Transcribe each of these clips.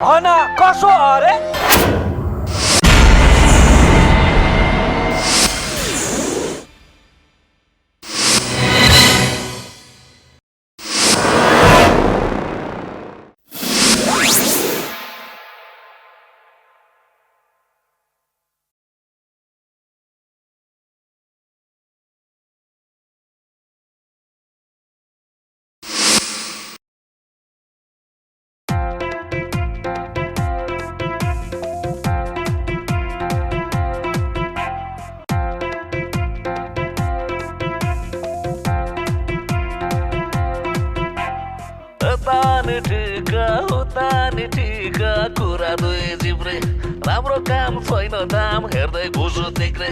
हना कसो अरे उतानी ठिका कुरा दुई जिब्रे राम्रो काम छैन दाम हेर्दै घुसु देख्रे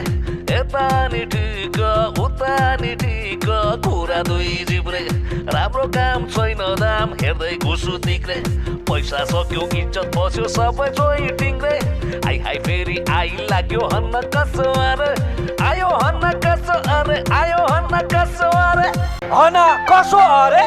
यतानी ठिका उतानी ठिका कुरा दुई जिब्रे राम्रो काम छैन दाम हेर्दै घुसु देख्रे पैसा सक्यो इज्जत बस्यो सबै जोइ टिङ्रे हाई हाई फेरि आई लाग्यो हन्न कसो अरे आयो हन्न कसो अरे आयो हन्न कसो अरे हना कसो अरे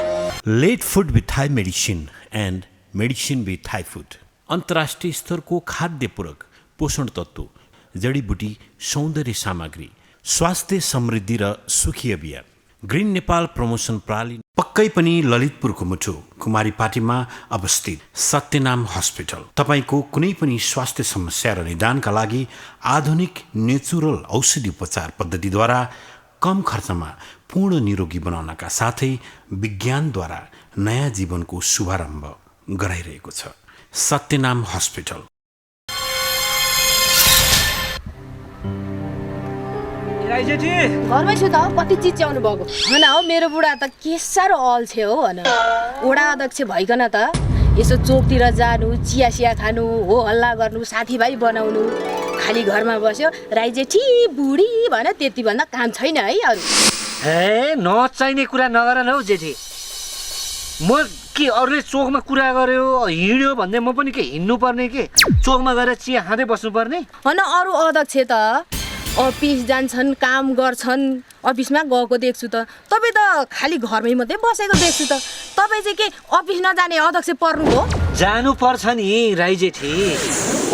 let food with thy medicine and medicine with thy food अन्तर्राष्ट्रिय स्तरको खाद्य पूरक पोषण तत्त्व जडीबुटी सौन्दर्य सामग्री स्वास्थ्य समृद्धि र सुखी अभियान ग्रिन नेपाल प्रमोसन प्रणाली पक्कै पनि ललितपुरको मुटु कुमारी पाटीमा अवस्थित सत्यनाम हस्पिटल तपाईको कुनै पनि स्वास्थ्य समस्या र निदानका लागि आधुनिक नेचुरल औषधि उपचार पद्धतिद्वारा कम खर्चमा पूर्ण निरोगी बनाउनका साथै विज्ञानद्वारा नयाँ जीवनको शुभारम्भ गराइरहेको छ सत्यनाम हस्पिटल। घरमै छु त कति चिच्याउनु भएको होइन हौ मेरो बुढा त के साह्रो अल्छे हो भन वडा अध्यक्ष भइकन त यसो चोकतिर जानु चिया सिया खानु हो हल्ला गर्नु साथीभाइ बनाउनु खाली घरमा बस्यो राईजेठी बुढी भने त्यति भन्दा काम छैन है अरू हे नचाहिने कुरा नगर न हौ जेठी म के अरूले चोकमा कुरा गर्यो हिँड्यो भन्दै म पनि के हिँड्नु पर्ने के चोकमा गएर चिया खाँदै बस्नु पर्ने होइन अरू अध्यक्ष त अफिस जान्छन् काम गर्छन् अफिसमा गएको देख्छु त तपाईँ त खालि घरमै मात्रै बसेको देख्छु त तपाईँ चाहिँ के अफिस नजाने अध्यक्ष पर्नु हो जानु पर्छ नि राई जेठी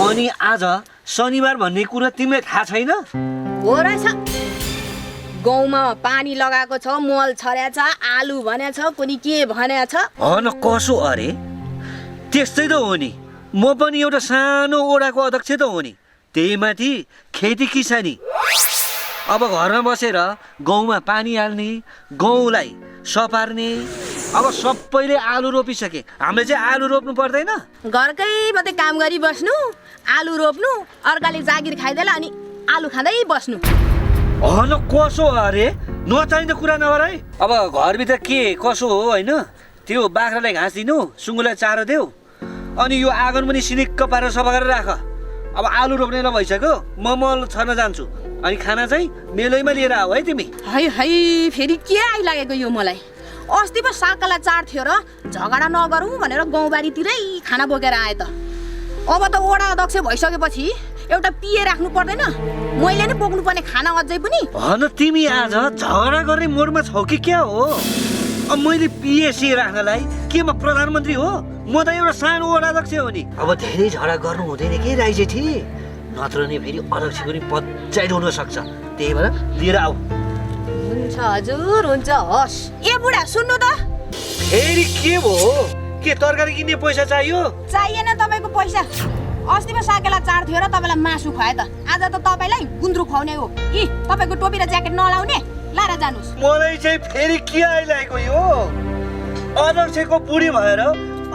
अनि आज शनिबार भन्ने कुरा तिमीलाई थाहा छैन हो रहेछ गाउँमा पानी लगाएको छ मल छर्या छ आलु भन्या छ कुनै के भन्या छ हन कसो अरे त्यस्तै त हो नि म पनि एउटा सानो ओडाको अध्यक्ष त हो नि त्यही माथि खेती किसानी अब घरमा बसेर गाउँमा पानी हाल्ने गाउँलाई सपार्ने अब सबैले आलु रोपिसके हामीले चाहिँ आलु रोप्नु पर्दैन घरकै मात्रै काम गरी बस्नु आलु रोप्नु अर्काले जागिर खाइदेला अनि आलु खाँदै बस्नु हन कसो अरे नचाहिने कुरा नगर है अब घरभित्र के कसो हो होइन त्यो बाख्रालाई घाँस दिनु सुँगुरलाई चारो देऊ अनि यो आँगन पनि सिनिक्क पारेर सफा गरेर राख अब आलु रोप्नेलाई भइसक्यो म मल छर्न जान्छु अनि खाना चाहिँ मेलैमा लिएर आऊ है तिमी है है फेरि के आइलागेको यो मलाई अस्ति पो साकालाई चाड थियो र झगडा नगरौँ भनेर गाउँबारीतिरै खाना बोकेर आए त अब त वडा अध्यक्ष भइसकेपछि एउटा पिए राख्नु पर्दैन मैले नै बोक्नु पर्ने खाना अझै पनि हन तिमी आज झगडा गर्ने मोडमा छौ कि क्या हो अब मैले पिएसी राख्नलाई के म प्रधानमन्त्री हो म त एउटा सानो वडा अध्यक्ष हो नि अब धेरै झगडा गर्नु हुँदैन कि राई जेठी नत्र नि फेरि अध्यक्षको नि पञ्चायत हुन सक्छ त्यही भएर लिएर आऊ हुन्छ हजुर हुन्छ हस् ए बुढा सुन्नु त फेरि के भयो के तरकारी किन्ने पैसा चाहियो चाहिएन तपाईँको पैसा अस्ति पो साकेला चाड थियो र तपाईँलाई मासु खुवाए त आज त तपाईँलाई गुन्द्रुक खुवाउने हो यी तपाईँको टोपी र ज्याकेट नलाउने लाएर जानुहोस् मलाई चाहिँ फेरि के आइरहेको यो अध्यक्षको बुढी भएर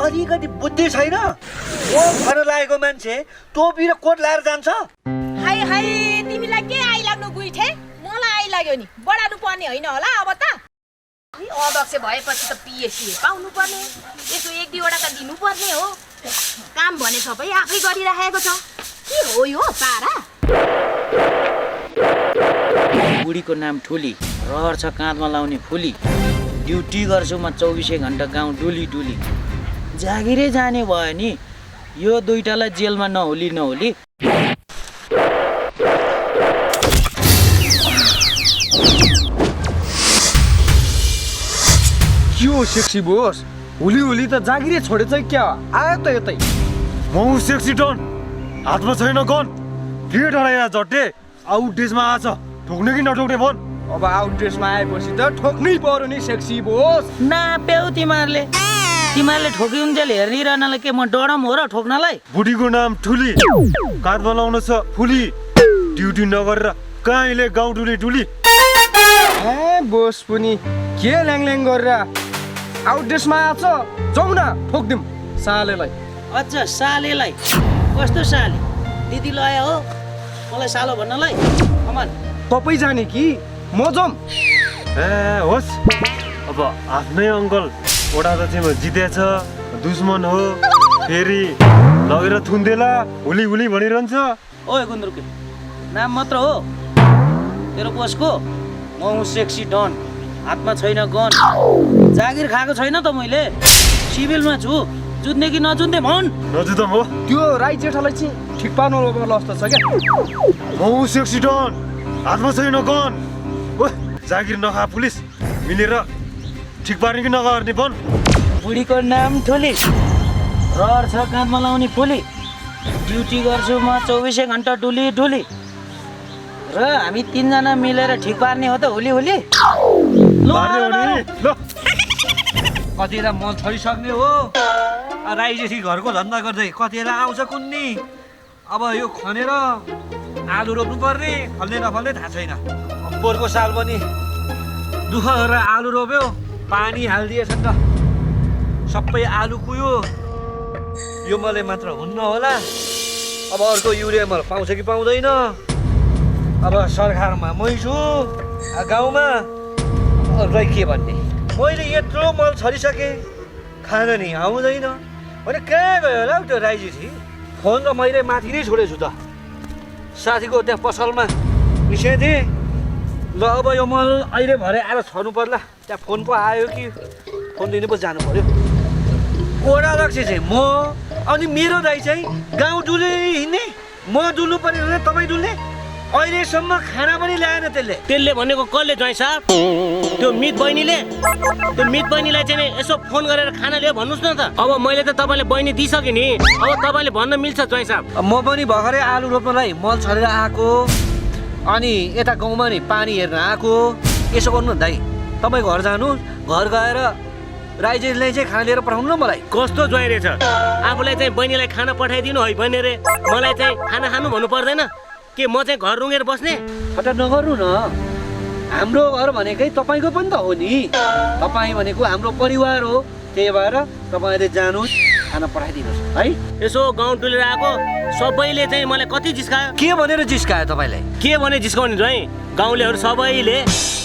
अलिकति बुद्धि छैन ओ घर लागेको मान्छे टोपी र कोट लाएर जान्छ हाय हाय तिमीलाई के आइलाग्नु गुइठे मलाई आइलाग्यो नि बढाउनु पर्ने होइन होला अब त अध्यक्ष भएपछि त पिएसी पाउनु पर्ने यसो एक दुईवटा त दिनु पर्ने हो काम भने सबै आफै गरिराखेको छ के हो यो पारा बुढीको नाम ठुली रहर छ काँधमा लाउने फुली ड्युटी गर्छु म 24 घण्टा गाउँ डुली डुली जागिरै जाने भयो नि यो दुईटालाई जेलमा नहुली नहुली क्यों सेक्सी बोस हुली हुली त जागिरै छोडेछ क्या आयो त यतै मौ सेक्सी डन हातमा छैन गन के डराया झट्टे आउट डेजमा आछ ठोक्ने कि नठोक्ने भन अब आउट ड्रेसमा आएपछि त ठोक्नै पर्यो नि सेक्सी बोस नाप्यौ तिमीहरूले ठोकिउन्जेल हेरिरहनलाई के म डरम हो र ठोक्नलाई? बुढीको नाम ठुली काँधमा लाउन छ फुली ड्युटी नगरेर कहीँले गाउँ डुली ए बोस पनि के ल्याङ गरेर आउट ड्रेसमा आछ जाउँ न ठोक्दिम सालेलाई अच्छा सालेलाई कस्तो साले दिदी लया हो मलाई सालो भन्नलाई? कमान तपाईँ जाने कि म जाउँ ए होस् अब आफ्नै अङ्कल ओडा दक्षिणमा जितेछ दुश्मन हो फेरि लगेर थुन्देला हुली भनिरहन्छ ओए गुन्द्रुके नाम मात्र हो तेरो पोसको? म हुँ सेक्सी डन हातमा छैन गन जागिर खाएको छैन त मैले सिभिलमा छु जुत्ने कि नजुत्ने भन् नजुत हो त्यो राई जेठालाई चाहिँ ठिक पार्नु पर्ला जस्तो छ क्या मौ सेक्सी डन हातमा छैन गन ओ जागिर नखा पुलिस मिलेर ठिक पार्ने कि नगर्ने भन बुढीको नाम ठुली रहर छ काँधमा लाउने फुली ड्युटी गर्छु म 24 घन्टा डुली र हामी तिनजना मिलेर ठिक पार्ने हो त हुली ल कतिलाई मल छरिसक्ने हो राई जेठी घरको धन्दा गर्दै कतिलाई आउँछ कुन्नी अब यो खनेर आलु रोप्नु पर्ने फल्ने नफल्ने थाहा छैन पोहोरको साल पनि दुःख गरेर आलु रोप्यो पानी हालिदिएछ नि त सबै आलु कुयो यो मले मात्र हुन्न होला अब अर्को युरिया मल पाउँछ कि पाउँदैन अब सरकारमा मै छु गाउँमा अरूलाई के भन्ने मैले यत्रो मल छरिसकेँ खाना नि आउँदैन भने कहाँ गयो होला त्यो राईजेठी फोन त मैले माथि नै छोडेछु त साथीको त्यहाँ पसलमा निस्किदिएँ ल अब यो मल अहिले भरे आएर छर्नु पर्ला त्यहाँ फोन पो आयो कि फोन लिनु पो जानु पर्यो ओडा अध्यक्ष चाहिँ म अनि मेरो दाइ चाहिँ गाउँ डुले हिँड्ने म डुल्नु पर्यो भने तपाईँ डुल्ने अहिलेसम्म खाना पनि ल्याएन त्यसले भनेको कसले ज्वाइँ साहब त्यो मित बहिनीलाई चाहिँ यसो फोन गरेर खाना ल्यायो भन्नुहोस् न त अब मैले त तपाईँले बहिनी दिइसकेँ नि अब तपाईँले भन्न मिल्छ ज्वाइँ साहब म पनि भर्खरै आलु रोप्नलाई मल छरेर आएको अनि यता गाउँमा नि पानी हेर्न आएको यसो गर्नु न दाइ तपाईँ घर जानु घर गएर राईजेठीलाई चाहिँ खाना लिएर पठाउनु न मलाई कस्तो ज्वाइँ रहेछ आफूलाई चाहिँ बहिनीलाई खाना पठाइदिनु है भने रे मलाई चाहिँ खाना खानु भन्नु पर्दैन के म चाहिँ घर रुँगेर बस्ने फटा नगर्नु न हाम्रो घर भनेकै तपाईँको पनि त हो नि तपाईँ भनेको हाम्रो परिवार हो त्यही भएर तपाईँले जानुहोस् खाना पठाइदिनुहोस् है यसो गाउँ डुलेर आएको सबैले चाहिँ मलाई कति जिस्कायो के भनेर जिस्कायो तपाईँलाई के भने जिस्काउने ज्वाइँ गाउँलेहरू सबैले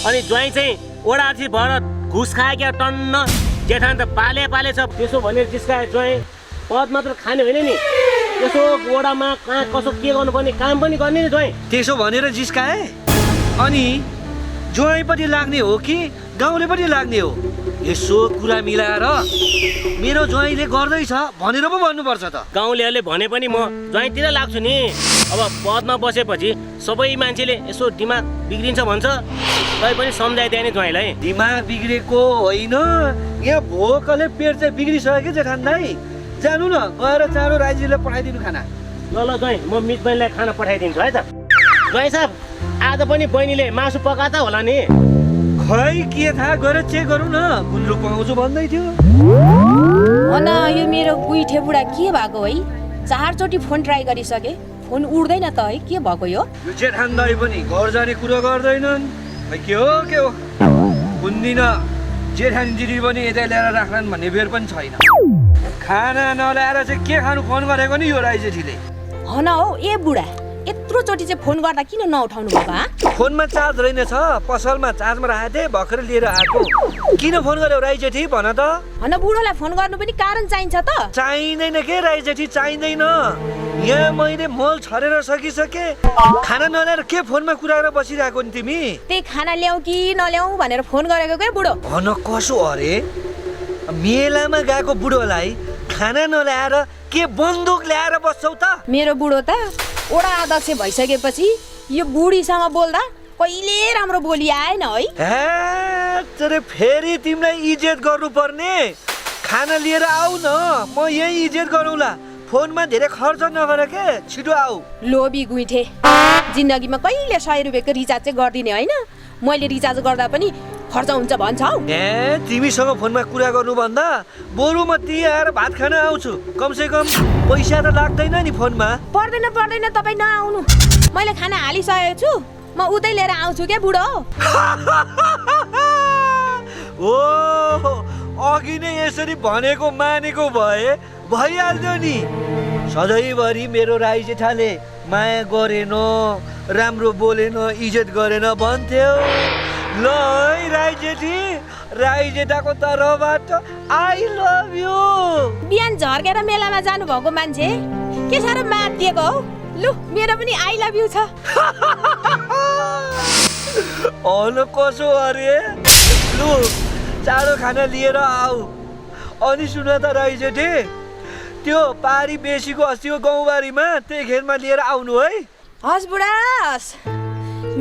अनि ज्वाइँ चाहिँ ओडार्थी भएर घुस खायो क्या टन्न जेठान त पाले छ त्यसो भनेर जिस्कायो ज्वाइँ पद मात्र खाने होइन नि यसो ओडामा कहाँ कसो के गर्नुपर्ने काम पनि गर्ने नि ज्वाइँ त्यसो भनेर जिस्काए अनि ज्वाइँ पनि लाग्ने हो कि गाउँले पनि लाग्ने हो यसो कुरा मिलाएर मेरो ज्वाइँले गर्दैछ भनेर पो भन्नुपर्छ त गाउँलेहरूले भने पनि म ज्वाइँतिर लाग्छु नि अब पदमा बसेपछि सबै मान्छेले यसो दिमाग बिग्रिन्छ भन्छ तै पनि सम्झाइदिए नि ज्वाइँलाई दिमाग बिग्रेको होइन यहाँ भोकले पेट चाहिँ बिग्रिसक्यो कि जेठान दाइ जानु न गएर चाँडो राईजीलाई पठाइदिनु खाना ल ज्वाइँ म मित बहिनीलाई खाना पठाइदिन्छु है त ज्वाइँ साहब आज पनि बहिनीले मासु पकाता होला नि खै के थाहा गएर चेक गरौँ न गुन्द्रुक पकाउँछु भन्दै थियो अन यो मेरो गुइठे बुढा के भएको है 4 चोटि फोन ट्राई गरिसके फोन उड्दैन त है के भएको यो जेठान दाइ पनि घर जाने कुरा गर्दैनन् खै के हो बुन्दिन जेठानी दिदी पनि यतै ल्याएर राख्लान् भन्ने बेर पनि छैन खाना नल्याएर चाहिँ के खानु फोन गरेको नि यो राईजेठीले हन हौ ए बुढा यत्रो चोटि चाहिँ फोन गर्दा किन नउठाउनु भएको फोनमा चार्ज रहेनछ पसलमा चार्जमा राखेको थिएँ भर्खर लिएर आएको किन फोन गर्यो राईजेठी भन त हन बुढोलाई फोन गर्नु पनि कारण चाहिन्छ त चाहिँदैन के राईजेठी चाहिँदैन यहाँ मैले मल छरेर सकिसके खाना नल्याएर के फोनमा कुरा गरेर बसिरहेको नि तिमी त्यही खाना ल्याऊ कि नल्याऊ भनेर फोन गरेको के बुढो भन कसो अरे मेलामा गएको बुढोलाई खाना नल्याएर के बन्दुक ल्याएर बस्छौ त मेरो बुढो त ओडा अध्यक्ष भइसकेपछि यो बुढीसँग बोल्दा कहिले राम्रो बोली आएन है फेरि तिमीलाई इज्जत गर्नुपर्ने खाना लिएर आऊ न म यही इज्जत गरौँला फोनमा धेरै खर्च नगर के, छिटो आऊ। लोभी गुइठे, जिन्दगीमा कहिले 100 रुपियाँको रिचार्ज चाहिँ गरिदिने होइन। मैले रिचार्ज गर्दा पनि खर्च हुन्छ भन्छौ। ए तिमीसँग फोनमा कुरा गर्नुभन्दा बरु म त्यहीँ आएर भात खान आउँछु। कमसेकम पैसा त लाग्दैन नि फोनमा। पर्दैन तपाईँ नआउनु। मैले खाना हालिसकेको छु, म उतै लिएर आउँछु क्या बुढो। ओ अघि नै यसरी भनेको मानेको भए भइहाल्थ्यो नि। सधैँभरि मेरो राई जेठाले माया गरेन, राम्रो बोलेन, इज्जत गरेन भन्थ्यो। ल है राई जेठी, राई जेठाको तर्फबाट आई लभ यु। बिहान झर्केर मेलामा जानुभएको मान्छे के साह्रो मात दिएको हौ। लु मेरो पनि आई लभ यु छ। अन कसो अरे, लु चाँडो खाना लिएर आऊ। अनि सुन त राई जेठी, त्यो पारी बेसीको अस्तिको गाउँबारीमा त्यही खेतमा लिएर आउनु है। हस् बुढा हस्।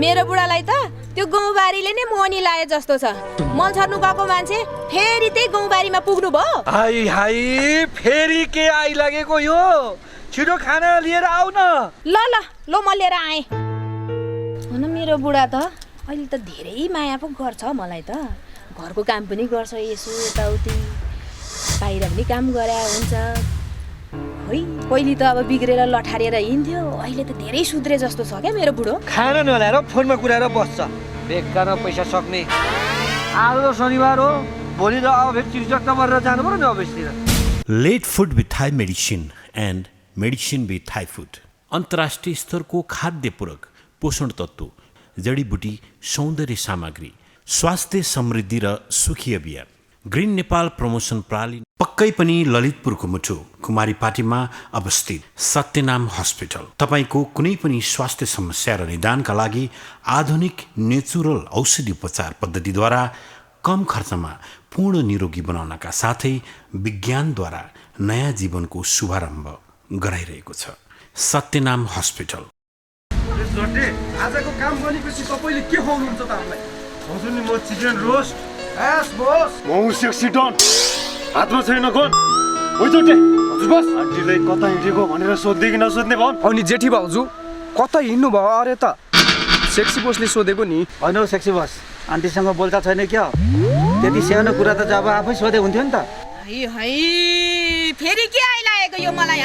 मेरो बुढालाई त त्यो गाउँबारीले नै मोनी लाए जस्तो छ। मल छर्नु गएको मान्छे फेरि त्यही गाउँबारीमा पुग्नु भयो। हाई हाई, फेरि के आइलागेको यो? छिटो खाना लिएर आऊ न। ल म लिएर आएँ। हुन मेरो बुढा त अहिले त धेरै माया पो गर्छ मलाई त। घरको काम पनि गर्छ, यसो यताउति बाहिर पनि काम गरे हुन्छ। खोइ पहिले त अब बिग्रेर लठारेर हिँड्थ्यो, अहिले त धेरै सुध्रे जस्तो छ क्या मेरो बुढो। खाना नल्याएर फोनमा कुराएर बस्छ, बेकारमा पैसा सक्ने। आज त शनिबार हो, भोलि त अब फेरि चिरचक्क गरेर जानु पर्यो नि अफिसतिर। Let food with thy medicine and medicine with thy food अन्तर्राष्ट्रिय स्तरको खाद्य पूरक, पोषण तत्त्व, जडीबुटी, सौन्दर्य सामग्री, स्वास्थ्य समृद्धि र सुखी अभियान। ग्रिन नेपाल प्रमोसन प्रणाली पक्कै पनि ललितपुरको मुटु कुमारीपाटीमा अवस्थित सत्यनाम हस्पिटल तपाईँको कुनै पनि स्वास्थ्य समस्या र निदानका लागि आधुनिक नेचुरल औषधि उपचार पद्धतिद्वारा कम खर्चमा पूर्ण निरोगी बनाउनका साथै विज्ञानद्वारा नयाँ जीवनको शुभारम्भ गराइरहेको छ। सत्यनाम हस्पिटल। आजको काम बनेपछि तपाईँले के खुवाउनुहुन्छ त हामीलाई? हजुर नि, म चिकन रोस्ट। एस बोस। म सेक्सी डन। हातमा छैन गन। ओइचोटे हजुर बस। आन्टीलाई कता हिँडेको भनेर सोध्दै कि नसोध्ने भन। अनि जेठी भाउजू कता हिँड्नु भयो अरे त? सेक्सी बोसले सोधेको नि। होइन हौ सेक्सी बस, आन्टीसँग बोल्दा छैन क्या? त्यति सानो कुरा त जब आफै सोधे हुन्थ्यो नि त। फेरि के आइलागेको यो मलाई?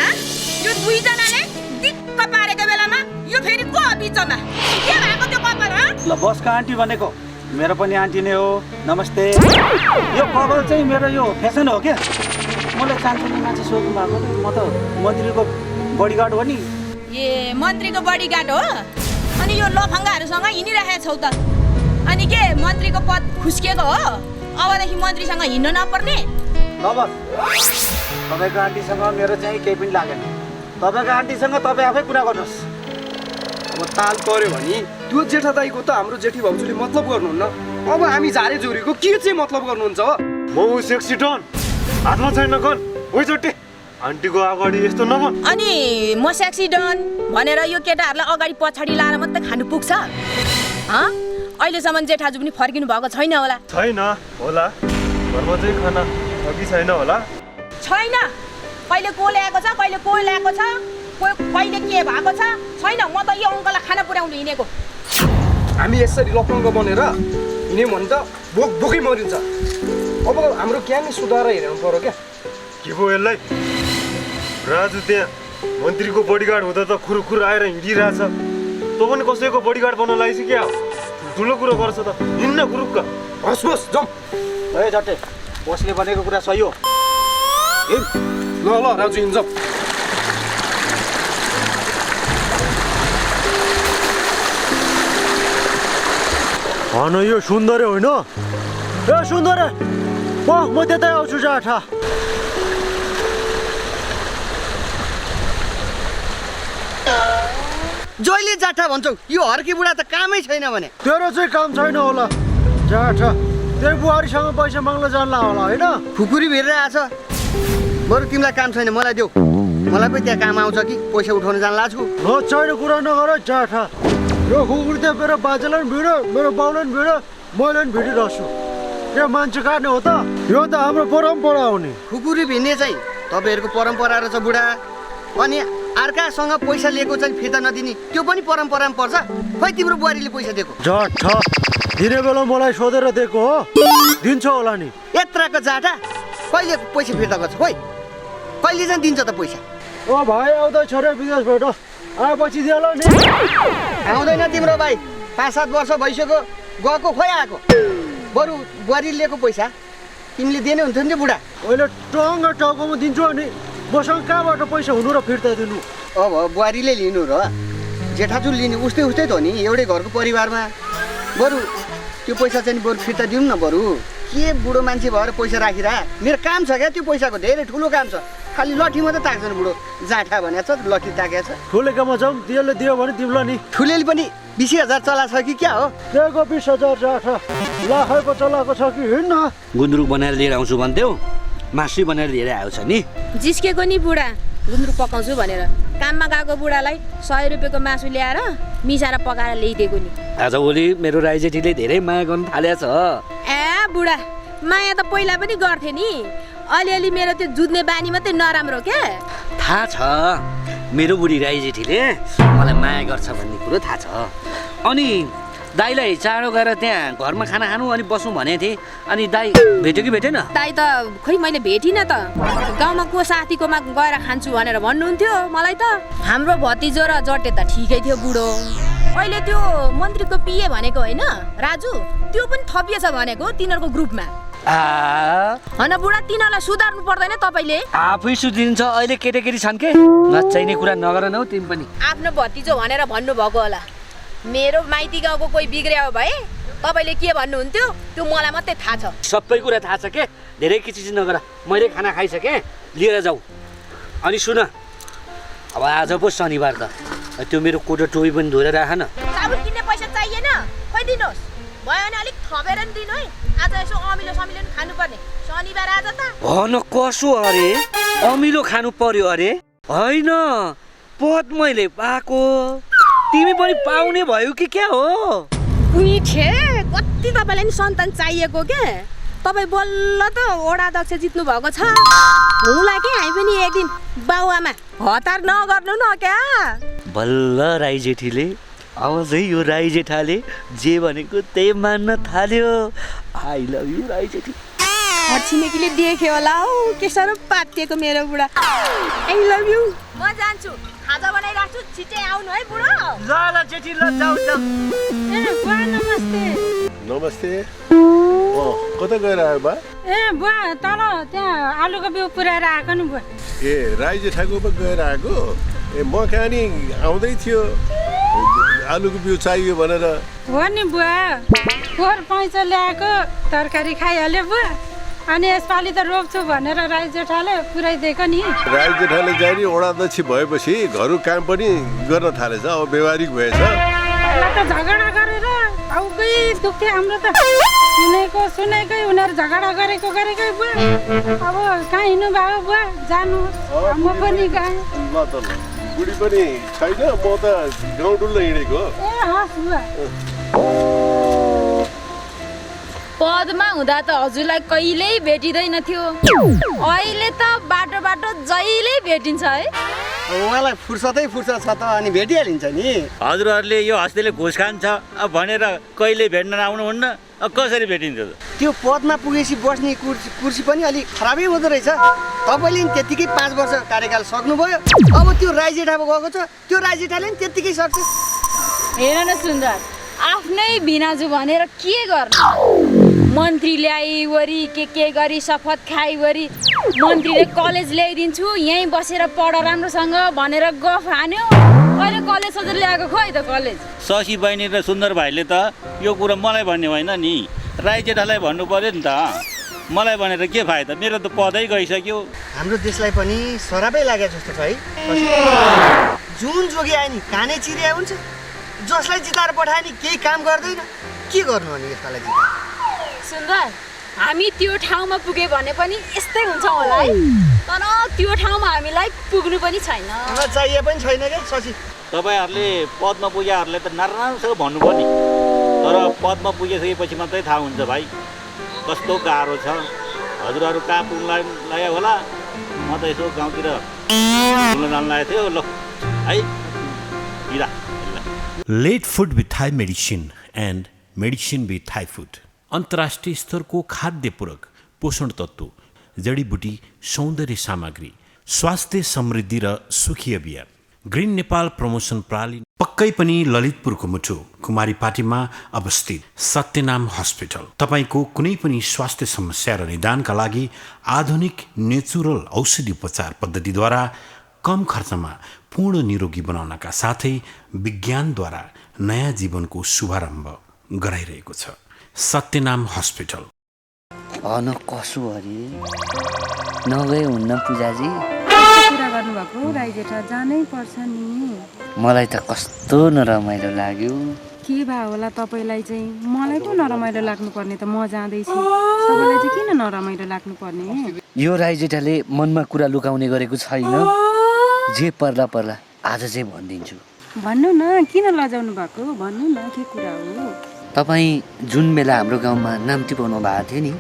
यो दुईजनाले दिक्क पारेको बेलामा यो फेरि को बिचमा के भएको त्यो कपाल? ल बसका आन्टी भनेको मेरो पनि आन्टी नै हो। नमस्ते। यो कपाल चाहिँ मेरो यो फेसन हो क्या? मलाई चान्चुने मान्छे सोध्नु भएको, म त मन्त्रीको बडीगार्ड हो नि। ए मन्त्रीको बडीगार्ड हो? अनि यो लफङ्गाहरूसँग हिँडिरहेको छौ त? अनि के मन्त्रीको पद खुस्किएको हो? अबदेखि मन्त्रीसँग हिँड्न नपर्ने? ल बस, तपाईँको आन्टीसँग मेरो चाहिँ केही पनि लागेन। तपाईँको आन्टीसँग तपाईँ आफै कुरा गर्नुहोस्। अब ताल पर्यो भने त्यो जेठा दाईको त हाम्रो जेठी भाउजूले मतलब गर्नुहुन्न। अब हामी झारे जोरीको के चाहिँ मतलब गर्नुहुन्छ हो? म सेक्सी डन। हातमा छैन गन। ओइचोटे आन्टीको अगाडि यस्तो नभन। अनि म सेक्सी डन भनेर यो केटाहरूलाई अगाडि पछाडि लाएर मात्रै खानु पुग्छ? अहिलेसम्म जेठाजु पनि फर्किनु भएको छैन होला? छैन होला, घरमा चाहिँ खाना अघि छैन होला। छैन, कहिले को ल्याएको छ, कहिले को ल्याएको छ, कहिले के भएको छ छैन। म त यो अङ्कललाई खाना पुर्याउनु हिँडेको। हामी यसरी लफङ्ग बनेर हिँड्यौँ भने त बोक बोकै मरिन्छ। अब हाम्रो क्या नि सुधार हेर्नु पर्यो क्या? के भयो यसलाई? राजु त्यहाँ मन्त्रीको बडीगार्ड हुँदा त खुरुखुर आएर हिँडिरहेछ। तँ पनि कसैको बडीगार्ड बन्न लागेछ क्या? ठुलो कुरो गर्छ त, हिँड्न गुरुक्क। हस् बस जाउँ। ए झट्टे, बसले भनेको कुरा सही हो। ल राजु हिँड्छौँ। होइन यो सुन्दर होइन? ए सुन्दर, म त्यतै आउँछु जाठा। जहिले जाठा भन्छौ? यो हर्की बुढा त कामै छैन भने। तेरो चाहिँ काम छैन होला जाठा। तेरो बुहारीसँग पैसा माग्न जान्ला होला होइन? खुकुरी भिडिरहेछ। बरु तिमीलाई काम छैन मलाई देऊ, मलाई पनि त्यहाँ काम आउँछ कि पैसा उठाउन जान्ला छु। न छैन कुरा नगर जाठा। यो खुकुरी त्यहाँ मेरो बाजेलाई पनि भिड्यो, मेरो बाउलाई पनि भिड्यो, मैले पनि भिडिरहेछु। यो मान्छे काट्ने हो त? यो त हाम्रो परम्परा हो नि। खुकुरी भिड्ने चाहिँ तपाईँहरूको परम्परा रहेछ बुढा। अनि अर्कासँग पैसा लिएको चाहिँ फिर्ता नदिने त्यो पनि परम्परामा पर्छ। खोइ तिम्रो बुहारीले पैसा दिएको झट छ दिने बेला मलाई सोधेर दिएको हो, दिन्छ होला नि। यत्रको जाटा कहिले पैसा फिर्ता गर्छ? खोइ कहिले चाहिँ दिन्छ त पैसा? ओ भाइ आउँदैछ रे विदेशबाट, आएपछि दिएला नि। आउँदैन तिम्रो भाइ, 5-7 वर्ष भइसक्यो गएको, खोइ आएको। बरु बुहारीले लिएको पैसा तिमीले दिने हुन्थ्यो नि बुढा। अहिले टङ्ग टाउकोमा दिन्छु अनि मसँग कहाँबाट पैसा हुनु र फिर्ता दिनु? अब बुहारीले लिनु र जेठाजु लिने उस्तै उस्तै त हो नि, एउटै घरको परिवारमा। बरु त्यो पैसा चाहिँ बरु फिर्ता दिउँ न। बरु के बुढो मान्छे भएर पैसा राखिरह, मेरो काम छ क्या त्यो पैसाको, धेरै ठुलो काम छ। खालि लट्ठी मात्रै ताक्दैन बुढो, जाँठा भनेको छ लट्ठी ताकेको छ। ठुलेकोमा जाउँ, त्यसले दियो भने तिमीलाई नि। ठुलेले पनि 20,000 चला छ कि क्या हो? दिएको 20,000 जाठा लाखैको चलाएको छ कि हिँड्न। गुन्द्रुक बनाएर लिएर आउँछु भन्थ्यौ, मासु बनाएर लिएर आउँछ नि। जिस्केको नि बुढा गुन्द्रुक पकाउँछु भनेर काममा गएको बुढालाई 100 रुपियाँको मासु ल्याएर मिसाएर पकाएर ल्याइदिएको नि। आजभोलि मेरो राईजेठीले धेरै माया गर्नु थालेको छ। ए बुढा माया त पहिला पनि गर्थे नि, अलिअलि मेरो त्यो जुझ्ने बानी मात्रै नराम्रो क्या। थाहा छ मेरो बुढी राईजेठीले मलाई माया गर्छ भन्ने कुरो थाहा छ। अनि दाईलाई चाँडो गएर त्यहाँ घरमा खाना खानु अनि बस्नु भनेको थिएँ। अनि दाई भेट्यो कि भेटेन? दाइ त खोइ मैले भेटिनँ त। गाउँमा को साथीकोमा गएर खान्छु भनेर भन्नुहुन्थ्यो मलाई त। हाम्रो भतिजो र जटे त ठिकै थियो बुढो। अहिले त्यो मन्त्रीको पिए भनेको होइन राजु, त्यो पनि थपिएछ भनेको तिनीहरूको ग्रुपमा। होइन बुढा, तिनीहरूलाई सुधार्नु पर्दैन तपाईँले? आफै सुधिन्छ, अहिले केटाकेटी छन् के, नचाहिने कुरा नगर न हौ तिमी पनि। आफ्नो भतिजो भनेर भन्नुभएको होला। मेरो माइती गाउँको कोही बिग्रियो भए तपाईँले के भन्नुहुन्थ्यो त्यो मलाई मात्रै थाहा छ। सबै कुरा थाहा छ के, धेरै किचिज नगर। मैले खाना खाइसकेँ, लिएर जाऊ। अनि सुन, अब आज पो शनिबार त, त्यो मेरो कोटो टोपी पनि धोएर राख न। साबुन किन्ने पैसा चाहिएन, खोइ दिनुहोस्। भयो भने अलिक थपेर नि दिनु है, आज यसो अमिलो समिलो नि खानुपर्ने, शनिबार आज त। न कसो अरे अमिलो खानु पर्यो अरे? होइन, पद मैले पाएको, तिमी पनि पाउने भयो कि क्या हो? उइठे कति तपाईँलाई नि सन्तान चाहिएको क्या। तपाईँ बल्ल त वडा अध्यक्ष जित्नु भएको छ। हुँला कि हामी पनि एक दिन बाउआमा हतार नगर्नु न क्या। बल्ल राईजेठीले, अझै यो राईजेठाले जे भनेको त्यही मान्न थाल्यो। आई लभ यु राईजेठी। छिमेकीले देख्यो होला हौ के साह्रो पातिएको मेरो बुढा। I love you. म जान्छु, खाजा बनाइराख्छु, छिट्टै आउनु है बुढो। ल ल जेठी, ल जाऊ जाऊ। ए बुवा नमस्ते। नमस्ते। कता गएर आयो बा? ए बुवा तल त्यहाँ आलुको बिउ पुऱ्याएर आएको नि बुवा। ए राई जेठाको पो गएर आएको? ए म कहाँ नि आउँदै थियो, आलुको बिउ चाहियो भनेर। हो नि बुवा, फोहोर पैसा ल्याएको तरकारी खाइहाल्यो बुवा। अनि यसपालि त रोप्छु भनेर राई जेठाले पुऱ्याइदिएको नि। राई जेठाले चाहिँ नि वडा अध्यक्ष भएपछि घरको काम पनि गर्न थालेछ, अब व्यवहारिक भएछ। त झगडा गरेर टाउकै दुख्थ्यो हाम्रो त, सुनेकै उनीहरू झगडा गरेकै बुवा। अब कहाँ हिँड्नु भएको बुवा, जानुहोस्, म पनि गएँ। ल त ल, बुढी पनि छैन, म त गाउँ डुल्न हिँडेको। ए हस् बुवा। पदमा हुँदा त हजुरलाई कहिल्यै भेटिँदैन थियो, अहिले त बाटो बाटो जहिले भेटिन्छ है। उहाँलाई फुर्सदै फुर्सद छ त, अनि भेटिहालिन्छ नि। हजुरहरूले यो हस्तीले घुस खान्छ भनेर कहिले भेट्न आउनुहुन्न, कसरी भेटिन्छ त? त्यो पदमा पुगेपछि बस्ने कुर्सी पनि अलिक खराबै हुँदो रहेछ। तपाईँले नि त्यत्तिकै 5 वर्ष कार्यकाल सक्नुभयो, अब त्यो राईजेठा गएको छ, त्यो राईजेठाले नि त्यत्तिकै सक्छ। हेर न सुन्दर, आफ्नै भिनाजु भनेर के गर्नु? मन्त्री ल्याइवरी के गरी शपथ खाइवरी मन्त्रीले कलेज ल्याइदिन्छु, यहीँ बसेर पढ राम्रोसँग भनेर गफ हान्यो। अहिले कलेज सजेर ल्याएको खोइ त कलेज। शशी बहिनी र सुन्दर भाइले त यो कुरा मलाई भन्ने होइन नि, राई जेठालाई भन्नु पर्यो नि त। मलाई भनेर के फाइदा, मेरो त पदै गइसक्यो। हाम्रो देशलाई पनि सराबै लाग्यो जस्तो छ है। जुन जोगी आयो नि कानै चिरिया हुन्छ, जसलाई जिताएर पठायो नि केही काम गर्दैन, के गर्नु अनि यसलाई जिता? सुन्दर, हामी त्यो ठाउँमा पुगे भने पनि यस्तै हुन्छ होला है, तर त्यो ठाउँमा हामीलाई पुग्नु पनि छैन। चाहिए पनि छैन क्या शशी। तपाईँहरूले पदमा पुगेहरूले त नराम्रोसँग भन्नुपर्ने, तर पदमा पुगिसकेपछि मात्रै थाहा हुन्छ भाइ कस्तो गाह्रो छ। हजुरहरू कहाँ पुग्ला होला, म त यसो गाउँतिर ठुलो जान लागेको थियो ल है हिँड let food with high medicine and medicine with high food. अन्तर्राष्ट्रिय स्तरको खाद्य पूरक, पोषण तत्त्व, जडीबुटी, सौन्दर्य सामग्री, स्वास्थ्य समृद्धि र सुखी अभियान। ग्रिन नेपाल प्रमोसन प्रणाली पक्कै पनि ललितपुरको मुटु कुमारीपाटीमा अवस्थित सत्यनाम हस्पिटल तपाईँको कुनै पनि स्वास्थ्य समस्या र निदानका लागि आधुनिक नेचुरल औषधि उपचार पद्धतिद्वारा कम खर्चमा पूर्ण निरोगी बनाउनका साथै विज्ञानद्वारा नयाँ जीवनको शुभारम्भ गराइरहेको छ। सत्यनाम हस्पिटल। अन कसो अरे नगए हुन्न पूजाजी? कुरा गर्नुभएको राई जेठा जानै पर्छ नि। मलाई त कस्तो नरमाइलो लाग्यो। के भयो होला तपाईँलाई चाहिँ? मलाई पो नरमाइलो लाग्नुपर्ने त म जाँदैछु, तपाईँलाई चाहिँ किन नरमाइलो लाग्नुपर्ने? यो राई जेठाले मनमा कुरा लुकाउने गरेको छैन। जे पर्ला पर्ला आज चाहिँ भनिदिन्छु। भन्नु न, किन लजाउनु भएको? भन्नु न, के कुरा हो? तपाईँ जुन बेला हाम्रो गाउँमा नाम टिपाउनु भएको थियो नि,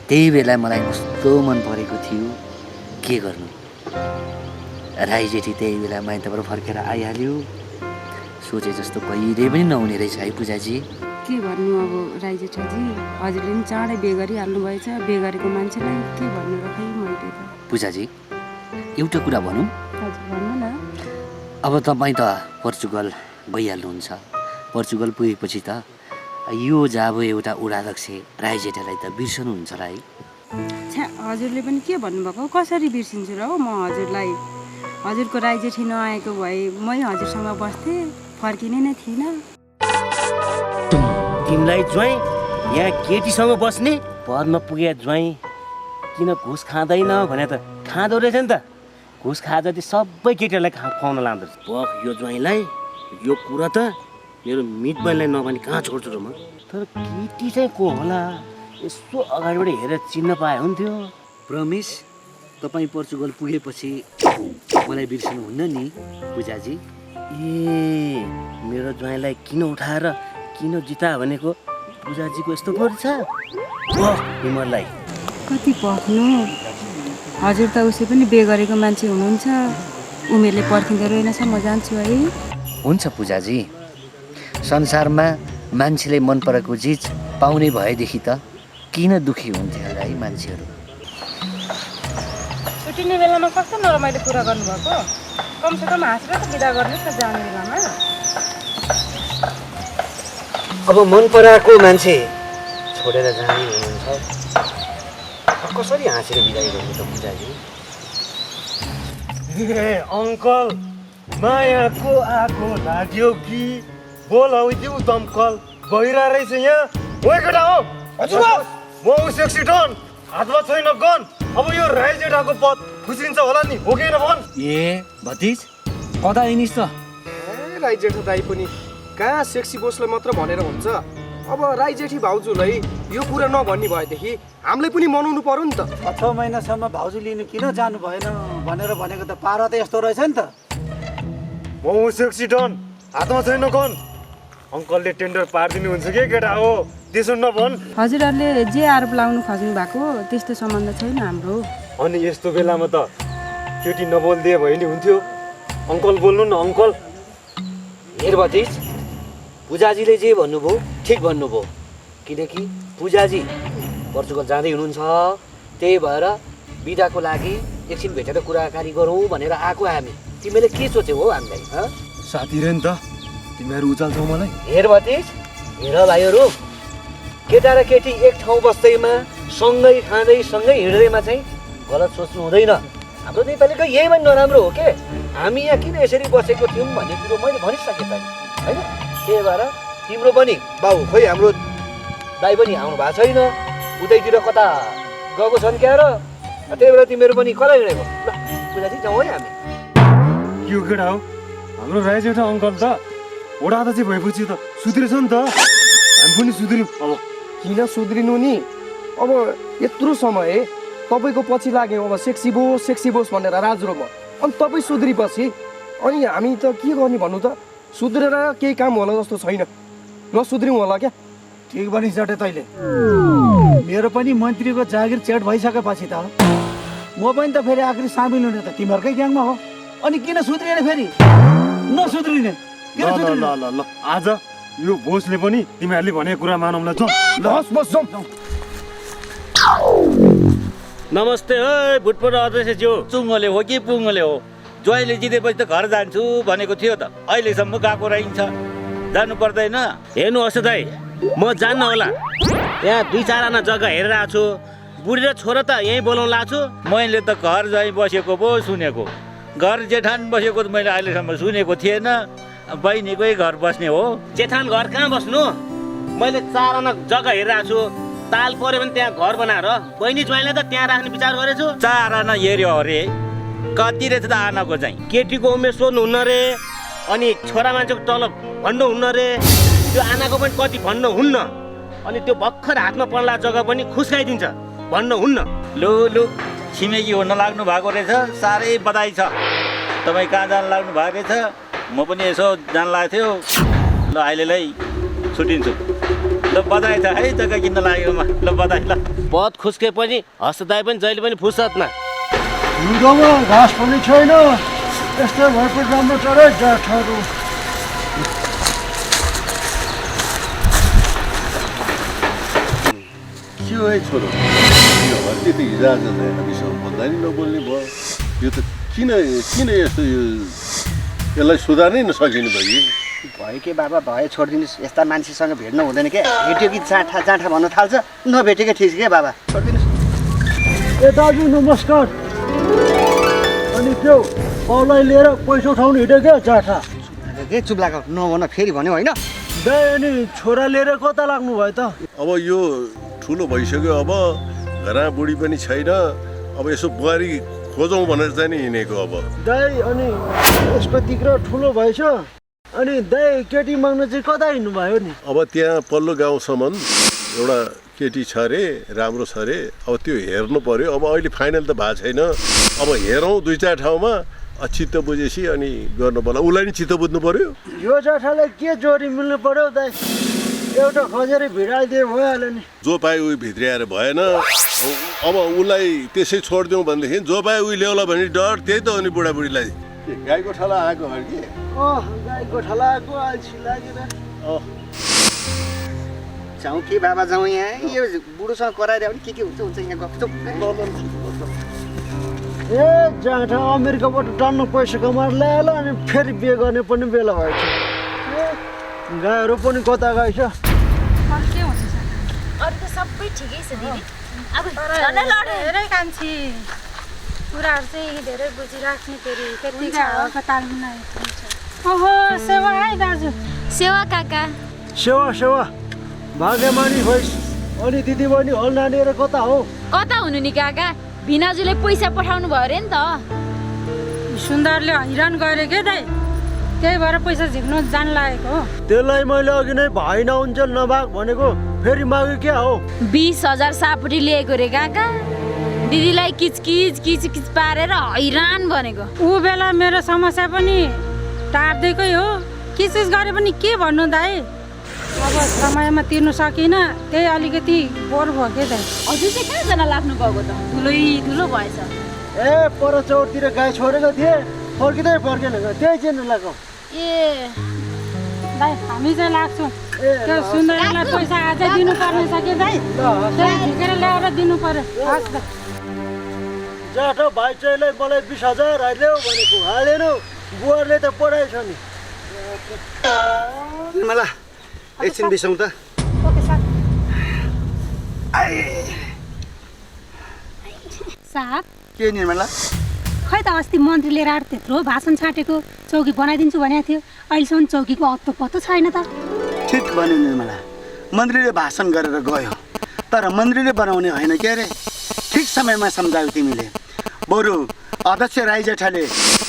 त्यही बेला मलाई कस्तो मन परेको थियो। के गर्नु, राई जेठी त्यही बेला माइतबाट फर्केर आइहाल्यो। सोचे जस्तो कहिले पनि नहुने रहेछ है पूजाजी। के भन्नु अब राई जेठाजी, हजुरले पनि चाँडै बे गरिहाल्नु भएछ। बे गरेको मान्छेलाई के भन्नु र खै मैले त। पूजाजी एउटा कुरा भनौँ? हजुर भन्नु न। अब तपाईँ त पोर्चुगल गइहाल्नुहुन्छ। पोर्चुगल पुगेपछि त यो जाबो एउटा उडाध्यक्ष राई जेठालाई त बिर्सनुहुन्छ होला है? छ्या, हजुरले पनि के भन्नुभएको? कसरी बिर्सिन्छु र हो म हजुरलाई? हजुरको राई जेठी नआएको भए मै हजुरसँग बस्थेँ, फर्किने नै थिइनँ। तिमीलाई ज्वाइँ यहाँ केटीसँग बस्ने पदमा पुगे ज्वाइँ किन घुस खाँदैन भने त खाँदो रहेछ नि त। घुस खाए जति सबै केटीहरूलाई खुवाउन लाँदो रहेछ। पख यो ज्वाइँलाई यो कुरा त मेरो मिट बहिनीलाई नभनी कहाँ छोड्छु र म? तर केटी चाहिँ को होला यसो अगाडिबाट हेरेर चिन्न पाए हुन्थ्यो। प्रमेश, तपाईँ पोर्चुगल पुगेपछि मलाई बिर्सिनुहुन्न नि पूजाजी? ए मेरो ज्वाइँलाई किन उठाएर किन जिता भनेको पूजाजीको यस्तो पर्छ? तिमीहरूलाई कति पख्नु, हजुर त उसै पनि बे गरेको मान्छे हुनुहुन्छ। उमेरले पर्खिँदो रहेनछ, म जान्छु है। हुन्छ पूजाजी, संसारमा मान्छेले मन परेको चिज पाउने भएदेखि त किन दुखी हुन्थ्यो होला है मान्छेहरू? छुट्टिने बेलामा कस्तो नरमाइलो कुरा गर्नुभएको? कमसेकम हाँसेर त बिदा गर्नुहोस् न जाने बेलामा। अब मन पराएको मान्छे छोडेर जाने हुनुहुन्छ, कसरी हाँसेर बिदाई गर्नु त पूजाजी? ए अङ्कल, मायाको आगो लाग्यो कि बोलाइदिउ दमकल गइरा रहेछ यहाँ। ओइ केटा हो, म ऊ सेक्सी डन, हातमा छैन गन। अब यो राई जेठाको पद खुसिन्छ होला नि, हो कि होइन भन? ए भतिज कता हिँडिस् त? ए राई जेठा दाई पनि कहाँ सेक्सी बोसलाई मात्र भनेर हुन्छ? अब राई जेठी भाउजूलाई यो कुरा नभन्ने भएदेखि हामीलाई पनि मनाउनु पर्यो नि त। 6 महिनासम्म भाउजू लिनु किन जानु भएन भनेर भनेको त पारा त यस्तो रहेछ नि त। म ऊ सेक्सी डन, हातमा छैन गन। अङ्कलले टेन्डर पारिदिनुहुन्छ के केटा हो, त्यसो नभन। हजुरहरूले जे आरोप लाउनु खोज्नु भएको त्यस्तो सम्बन्ध छैन हाम्रो। अनि यस्तो बेलामा त केटी नबोलिदिए भए नि हुन्थ्यो। अङ्कल बोल्नु न अङ्कल। हेर भतिज, पूजाजीले जे भन्नुभयो ठिक भन्नुभयो, किनकि पूजाजी पोर्चुगल जाँदै हुनुहुन्छ। त्यही भएर बिदाको लागि एकछिन भेटेर कुराकानी गरौँ भनेर आएको हामी। तिमीले के सोच्यौ हो हामीलाई? साथी रे नि त, तिमीहरू उचाल्छौ मलाई। हेर भतिज, हेर भाइहरू, केटा र केटी एक ठाउँ बस्दैमा सँगै खाँदै सँगै हिँड्दैमा चाहिँ गलत सोच्नु हुँदैन। हाम्रो नेपालीको यही पनि नराम्रो हो के? हामी यहाँ किन यसरी बसेको थियौँ भन्ने कुरो मैले भनिसकेँ त होइन? त्यही भएर तिम्रो पनि बाउ खोइ हाम्रो दाइ पनि आउनु भएको छैन, उतैतिर कता गएको छन् क्या र? त्यही भएर तिमीहरू पनि कता हिँडेको? ल पूजाजी जाउँ है हामी। के हो केटा हो, हाम्रो राई जेठा अङ्कल त वडा अध्यक्ष भएपछि त सुध्रेछ नि त, हामी पनि सुध्रियौँ। अब किन सुध्रिनु नि? अब यत्रो समय तपाईँको पछि लाग्यौँ, अब सेक्सी बोस भनेर राजु र म। अनि तपाईँ सुध्रिपछि अनि हामी त के गर्ने भन्नु त? सुध्रेर केही काम होला जस्तो छैन, नसुध्रिउँ होला क्या। ठिक भनिस् जटे तैँले। मेरो पनि मन्त्रीको जागिर चेट भइसकेपछि त म पनि त फेरि आखिरी सामेल हुने त तिमीहरूकै ग्याङमा हो अनि किन सुध्रिने फेरि नसुध्रिने किन ल सुध्रिने? ल ल ल आज यो बोसले पनि तिमीहरूले भनेको कुरा मानौँ ल जाउँ हस् बस जाउँ। नमस्ते है भुटपुर अध्यक्षज्यू। चुङ्गोले हो कि पुङ्गोले हो ज्वाइँले जितेपछि त घर जान्छु भनेको थियो त अहिलेसम्म गएको रहन्छ जानु पर्दैन। हेर्नुहोस् दाइ म जान्न होला यहाँ 2-4 आना जग्गा हेरेर आएको छु बुढी र छोरा त यहीँ बोलाउनु लाएको छु। मैले त घर जाइ बसेको पो सुनेको घर जेठान बसेको त मैले अहिलेसम्म सुनेको थिएन बहिनीकै घर बस्ने हो। जेठान घर कहाँ बस्नु मैले 4 आना जग्गा हेरेर आएको छु ताल पर्यो भने त्यहाँ घर बनाएर बहिनी ज्वाइँलाई त त्यहाँ राख्ने विचार गरेछु। 4 आना हेऱ्यो अरे कति रहेछ त आनाको चाहिँ केटीको उमेर सोध्नुहुन्न रे अनि छोरा मान्छेको तलब भन्नुहुन्न रे त्यो आनाको पनि कति भन्नुहुन्न अनि त्यो भर्खर हातमा पर्ला जग्गा पनि खुस्काइदिन्छ भन्नुहुन्न। लु लु छिमेकी हुन लाग्नु भएको रहेछ साह्रै बधाई छ तपाईँ कहाँ जान लाग्नु भएको रहेछ म पनि यसो जान लागेको थियो ल अहिलेलाई छुट्टिन्छु ल बधाई छ है जग्गा किन्न लागेकोमा ल बधाई ल पद खुस्के पनि हस्तदाय पनि जहिले पनि फुर्सदमा हिउँदोमा घाँस पनि छैन यस्तो भएपछि राम्रो चढे जाठहरू के हो है छोरो यो हल्दी त हिजोआज हामीसँग भन्दा नि नबोल्ने भयो यो त किन किन यस्तो यो यसलाई सुधार्नै नसकिने भयो भयो के बाबा भयो छोडिदिनुहोस् यस्ता मान्छेसँग भेट्नु हुँदैन क्या भेट्यो कि जाँठा जाँठा भन्न थाल्छ नभेटेकै ठिक छ क्या बाबा छोडिदिनुहोस्। ए दाजु नमस्कार अनि त्यो बाउलाई लिएर पैसा उठाउनु हिँड्यो क्या जाठा के चुप लाग नभन फेरि भन्यो होइन दाइ अनि छोरा लिएर कता लाग्नु भयो त? अब यो ठुलो भइसक्यो अब घरमा बुढी पनि छैन अब यसो बुहारी खोजौँ भनेर चाहिँ नि हिँडेको अब दाइ अनि यसको तिग्रो ठुलो भएछ अनि दाइ केटी माग्न चाहिँ कता हिँड्नु भयो नि? अब त्यहाँ पल्लो गाउँसम्म एउटा केटी छ अरे राम्रो छ अरे अब त्यो हेर्नु पर्यो अब अहिले फाइनल त भएको छैन अब हेरौँ 2-4 ठाउँमा चित्त बुझेपछि अनि गर्नु पर्ला उसलाई नि चित्त बुझ्नु पर्यो। यो जाठालाई के जोडी मिल्नु पर्यो दाइ एउटा खोजेर भिडाइदिए भइहाल्यो नि जो पाए उही भित्रिआएर भएन अब उसलाई त्यसै छोडिदिउँ भनेदेखि जो पाए उही ल्याउला भन्ने डर त्यही त हो नि बुढाबुढीलाई गाईको ठला आएको हो कि गाईको ठलाको अल्छी लागेर जाउँ कि बाबा जाउँ यहाँ यो बुढोसँग कराइदियो भने के हुन्छ यहाँ गफ ए जाँठा अमेरिकाबाट टन्न पैसा कमाएर ल्याएर अनि फेरि बिहे गर्ने पनि बेला भएछ गाईहरू पनि कता गएछ के हुन्छ अरू त सबै ठिकै छ दिदी अब धेरै कान्छी कुराहरू चाहिँ धेरै बुझिराख्ने फेरि त्यतिका हल्का तालमुना ओहो सेवा है दाजु सेवा काका सेवा सेवा भाग्यमानी भइस अनि दिदी बहिनी हल नानीहरू कता हो कता हुनु नि काका भिनाजुले पैसा पठाउनु भयो अरे नि त सुन्दरले हैरान गरे के दाइ त्यही भएर पैसा झिक्नु जान लागेको हो त्यसलाई मैले अघि नै भाइ नहुन्जेल नभाग भनेको फेरि माग्यो क्या हो 20,000 सापटी लिएको रे काका दिदीलाई किचकिच किचकिच पारेर हैरान भनेको ऊ बेला मेरो समस्या पनि टार्दैकै हो किचकिच गरे पनि के भन्नु दाइ अब समयमा तिर्नु सकिनँ त्यही अलिकति बोर भयो के दाइ हजुर चाहिँ कहाँ जान लाग्नु भएको त ठुलो भएछ ए पर चौरतिर गाई छोडेको थिएँ फर्किँदै फर्केन त्यही चिन्नु लाग्यो ए दाइ हामी चाहिँ लाग्छौँ त्यो सुन्दरीलाई पैसा अझै दिनुपर्ने छ कि दाइ त्यही झिकेर ल्याएर दिनु पर्यो हस् त जाठो भाइ चाहिँलाई मलाई 20,000 हाल्यो भनेको हालेन बुहारले त पढाएछ नि मलाई एकछिन बिसौँ त साहब के निर्मला खै त अस्ति मन्त्रीले रात त्यत्रो भाषण छाटेको चौकी बनाइदिन्छु भनेको थियो अहिलेसम्म चौकीको अत्तो पत्तो छैन त ठिक भन्यो निर्मला मन्त्रीले भाषण गरेर गयो तर मन्त्रीले बनाउने होइन के अरे ठिक समयमा सम्झायो तिमीले बरु अध्यक्ष राई जेठाले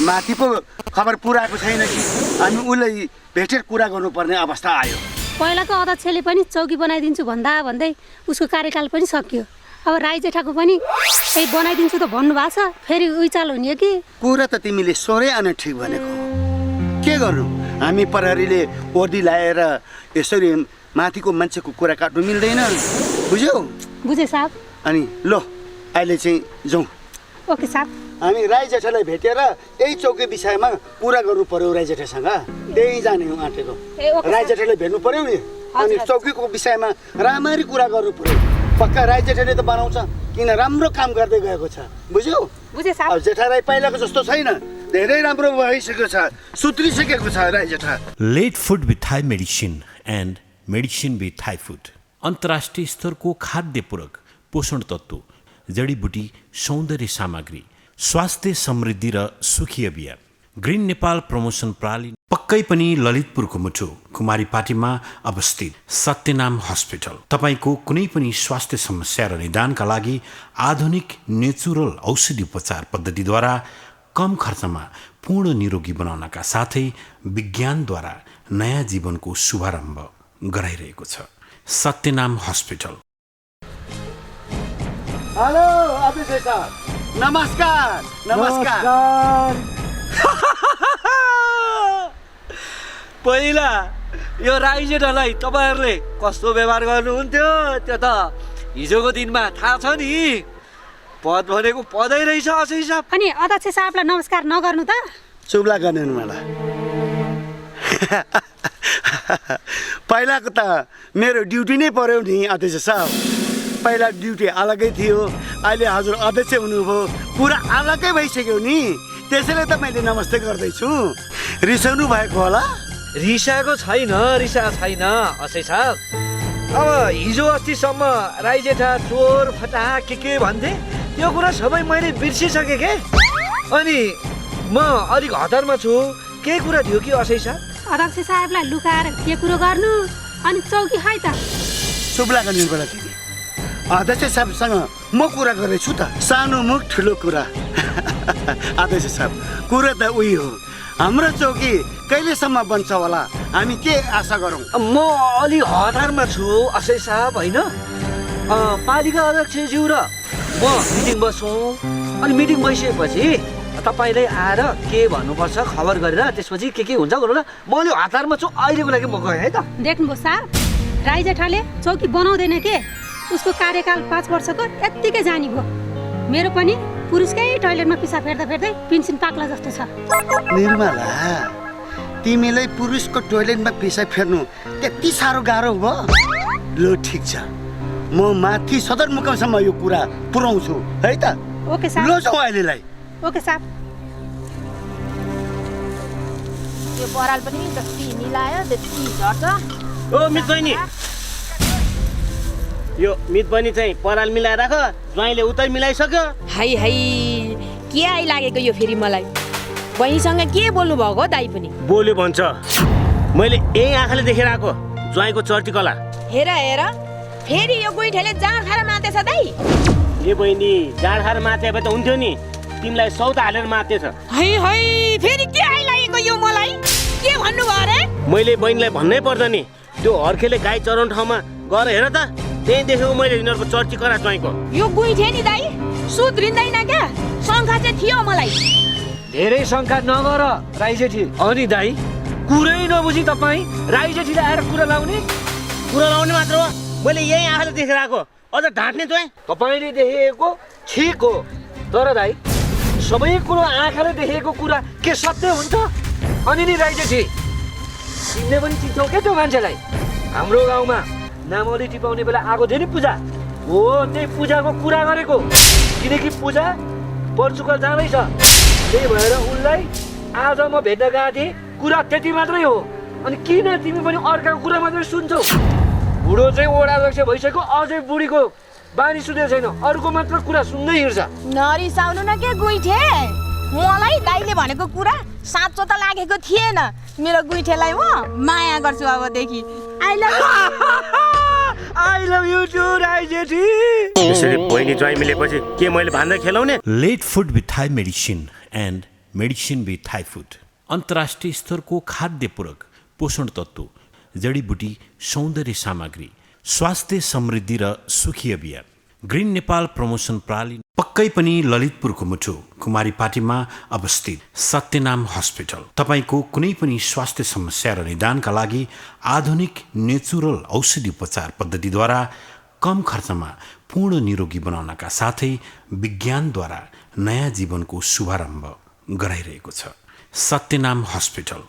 माथि पो खबर पुऱ्याएको छैन कि हामी उसलाई भेटेर कुरा गर्नुपर्ने अवस्था आयो पहिलाको अध्यक्षले पनि चौकी बनाइदिन्छु भन्दा भन्दै उसको कार्यकाल पनि सकियो अब राई जेठाको पनि त्यही बनाइदिन्छु त भन्नुभएको छ फेरि उचाल हुने हो कि कुरा त तिमीले सोरै आने ठिक भनेको के गर्नु हामी प्रहरीले ओर्दी लाएर यसरी माथिको मान्छेको कुरा काट्नु मिल्दैन बुझ्यौ बुझे साहब अनि लो अहिले चाहिँ जाउँ ओके साहब। हामी राई जेठालाई भेटेर यही चौकी विषयमा कुरा गर्नु पर्यो राई जेठासँग। त्यही जाने हो आँटेको। राई जेठालाई भेट्नु पर्यो नि, अनि चौकीको विषयमा राम्ररी कुरा गर्नु पर्यो। पक्का राई जेठाले त बनाउँछ, किन राम्रो काम गर्दै गएको छ, बुझ्यौ? बुझे साहब। अब जेठा राई पहिलाको जस्तो छैन, धेरै राम्रो भइसकेको छ, सुध्रिसकेको छ राई जेठा। Let food with thy medicine and medicine with thy food. अन्तर्राष्ट्रिय स्तरको खाद्य पूरक, पोषण तत्त्व, जडीबुटी, सौन्दर्य सामग्री, स्वास्थ्य समृद्धि र सुखी अभियान। ग्रिन नेपाल प्रमोसन प्रणाली पक्कै पनि ललितपुरको मुटु कुमारीपाटीमा अवस्थित सत्यनाम हस्पिटल तपाईँको कुनै पनि स्वास्थ्य समस्या र निदानका लागि आधुनिक नेचुरल औषधि उपचार पद्धतिद्वारा कम खर्चमा पूर्ण निरोगी बनाउनका साथै विज्ञानद्वारा नयाँ जीवनको शुभारम्भ गराइरहेको छ। सत्यनाम हस्पिटल। हेलो अभिषेक सर, नमस्कार। नमस्कार। पहिला यो राई जेठालाई तपाईँहरूले कस्तो व्यवहार गर्नुहुन्थ्यो त्यो त हिजोको दिनमा थाहा छ नि। पद भनेको पदै रहेछ असै साहब। अनि अध्यक्ष साहबलाई नमस्कार नगर्नु त? चुप्ला गर्ने मलाई। पहिलाको त मेरो ड्युटी नै पर्यो नि अध्यक्ष साहब। पहिला ड्युटी अलगै थियो, अहिले हजुर अध्यक्ष हुनुभयो, कुरा अलगै भइसक्यो नि, त्यसैले त मैले नमस्ते गर्दैछु। रिसाउनु भएको होला? रिसाएको छैन, रिसाएको छैन असै साहब। अब हिजो अस्तिसम्म राई जेठा चोर फटा के भन्थे, त्यो कुरा सबै मैले बिर्सिसकेँ के। अनि म अलिक हतारमा छु, केही कुरा थियो कि असै साहब? अध्यक्ष साहबलाई लुकाएर के कुरो गर्नु, अनि चौकी खाइ त? चुप्ला गर्ने बेला दिदी, अध्यक्ष साहबसँग म कुरा गर्दैछु त। सानो मुख ठुलो कुरा। अध्यक्ष साहब, कुरा त उही हो, हाम्रो चौकी कहिलेसम्म बन्छ होला, हामी के आशा गरौँ? म अलि हतारमा छु असै साहब, होइन? पालिका अध्यक्षज्यू र म मिटिङ बस्छौँ, अनि मिटिङ बसिएपछि तपाईँले आएर के भन्नुपर्छ खबर गरेर त्यसपछि के हुन्छ गरौँ न। म अलि हतारमा छु, अहिलेको लागि म गएँ है त। देख्नुभयो साहब, राई जेठाले चौकी बनाउँदैन के, उसको कार्यकाल 5 वर्षको यत्तिकै जानी भयो। मेरो पनि पुरुषकै टोइलेटमा पिसाब फेर्दा फेर्दै पेन्सन पाक्ला जस्तो छ। निर्मला, तिमीलाई पुरुषको टोइलेटमा पिसाब फेर्नु त्यति साह्रो गाह्रो भयो? ल ठिक छ, म माथि सदरमुकामसम्म यो कुरा पुर्याउँछु है त। ओके साहब। ल जाउँ अहिलेलाई। ओके साहब। यो बराल पनि जति मिलायो त्यति झर्छ। ओ मित बहिनी, यो मित बहिनी चाहिँ पराल मिलाएर राख, ज्वाइँले उतै मिलाइसक्यो। हाई हाई, के आइलागेको यो फेरि मलाई? बहिनीसँग के बोल्नु भएको दाइ पनि? बोल्यो भन्छ, मैले यही आँखाले देखेर आएको ज्वाइँको चर्टी कला। हेर हेर, फेरि यो गुइठेले जाँड खाएर मातेछ दाइ। ए बहिनी, जाँड खाएर माते भए त हुन्थ्यो नि, तिमीलाई सौता हालेर मातेछ। है है, फेरि के आइलागेको यो मलाई? के भन्नु भयो रे? मैले बहिनीलाई भन्नै पर्छ नि, त्यो हर्खेले गाई चराउने ठाउँमा गएर हेर त, त्यही देखेको मैले यिनीहरूको चर्ची करा ज्वाइँको। यो गुइठे नि दाइ, सुध्रिँदैन क्या? शङ्का चाहिँ थियो मलाई। धेरै शङ्का नगर राई जेठी। अनि दाइ, कुरै नबुझी तपाईँ राई जेठीले आएर कुरा लाउने? कुरा लाउने मात्र हो, मैले यही आँखाले देखेर आएको, अझ ढाँट्ने चाहिँ? तपाईँले देखेको ठिक हो, तर दाइ सबै कुरो आँखाले देखेको कुरा के सत्य हुन्छ? अनि नि राई जेठी, तिमीले पनि चिन्छौ क्या त्यो मान्छेलाई? हाम्रो गाउँमा नामौली टिपाउने बेला आएको थियो नि पूजा, हो त्यही पूजाको कुरा गरेको। किनकि पूजा पर्चुकल जाँदैछ, त्यही भएर उनलाई आज म भेट्न गएको थिएँ। कुरा त्यति मात्रै हो। अनि किन तिमी पनि अर्काको कुरा मात्रै सुन्छौ? बुढो चाहिँ वडा अध्यक्ष भइसक्यो, अझै बुढीको बानी सुनेको छैन, अरूको मात्र कुरा सुन्दै हिँड्छ। नरिसाउनु न के गुइठे, मलाई दाइले भनेको कुरा साँचो त लागेको थिएन। मेरो गुइठेलाई म माया गर्छु अबदेखि। I love you too Rai जेठी। यसरी बहिनी ज्वाइँ मिलेपछि के मैले भान्दा खेलाउने? Let food with thy medicine and medicine with thy food. अन्तर्राष्ट्रिय स्तरको खाद्य पूरक, पोषण तत्त्व, जडीबुटी, सौन्दर्य सामग्री, स्वास्थ्य समृद्धि र सुखी अभियान। ग्रिन नेपाल प्रमोसन प्रणाली पक्कै पनि ललितपुरको मुटु कुमारीपाटीमा अवस्थित सत्यनाम हस्पिटल तपाईँको कुनै पनि स्वास्थ्य समस्या र निदानका लागि आधुनिक नेचुरल औषधि उपचार पद्धतिद्वारा कम खर्चमा पूर्ण निरोगी बनाउनका साथै विज्ञानद्वारा नयाँ जीवनको शुभारम्भ गराइरहेको छ। सत्यनाम हस्पिटल